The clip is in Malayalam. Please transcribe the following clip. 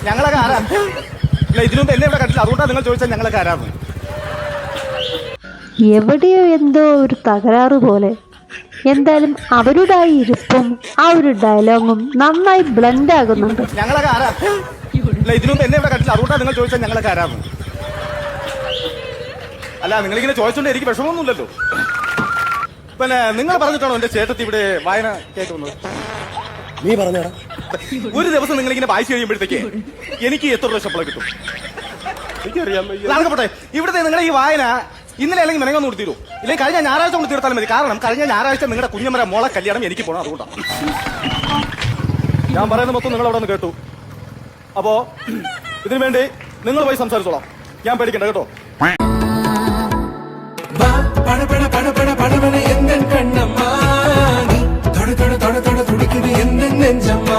ഞങ്ങളൊക്കെ ആരാ? അല്ല, ഇതിനു മുമ്പ് എന്നെ ഇവിടെ കണ്ടില്ല, അതുകൊണ്ടാണ് നിങ്ങൾ ചോദിച്ചാൽ ഞങ്ങളൊക്കെ ആരാന്ന്. എവിടെയോ എന്തോ ഒരു തകരാറ് പോലെ. എന്തായാലും അവരുടെ ആ ഇരിപ്പും ആ ഒരു ഡയലോഗും നന്നായി ബ്ലെൻഡ് ആകുന്നുണ്ട്. ഞങ്ങളൊക്കെ ആരാ? അല്ല, ഇതിനു മുമ്പ് എന്നെ ഇവിടെ കണ്ടില്ല, അതുകൊണ്ടാണ് നിങ്ങൾ ചോദിച്ചാൽ ഞങ്ങളൊക്കെ ആരാന്ന്. അല്ല, നിങ്ങളിങ്ങനെ ചോദിച്ചോണ്ട് എനിക്ക് വിഷമമൊന്നുമില്ലല്ലോ. പിന്നെ നിങ്ങൾ പറഞ്ഞിട്ടാണോ എന്റെ ചേട്ടത്തി ഇവിടെ വായന കേൾക്കുന്നത്? നീ പറഞ്ഞാ ഒരു ദിവസം നിങ്ങളിങ്ങനെ വായിച്ചു കഴിയുമ്പോഴത്തേക്ക് എനിക്ക് എത്ര രൂപ ശമ്പളം കിട്ടും? എനിക്കറിയാൻ പോട്ടെ, ഇവിടുത്തെ നിങ്ങളുടെ ഈ വായന ഇന്നലെ അല്ലെങ്കിൽ മെനങ്ങൊന്നും കൊടുത്തിരൂ, ഇല്ലെങ്കിൽ കഴിഞ്ഞ ഞായറാഴ്ച കൊണ്ട് തീർത്താലും മതി. കാരണം കഴിഞ്ഞ ഞായറാഴ്ച നിങ്ങളുടെ കുഞ്ഞമ്മര മോളെ കല്യാണം എനിക്ക് പോകണം, അതുകൊണ്ടാണ്. ഞാൻ പറയുന്നത് മൊത്തം നിങ്ങൾ അവിടെ നിന്ന് കേട്ടു. അപ്പോ ഇതിനു വേണ്ടി നിങ്ങൾ പോയി സംസാരിച്ചോളാം, ഞാൻ പേടിക്കണ്ട കേട്ടോ. കണ്ണമ്മ തുടിക്കുന്ന നെഞ്ചമ്മ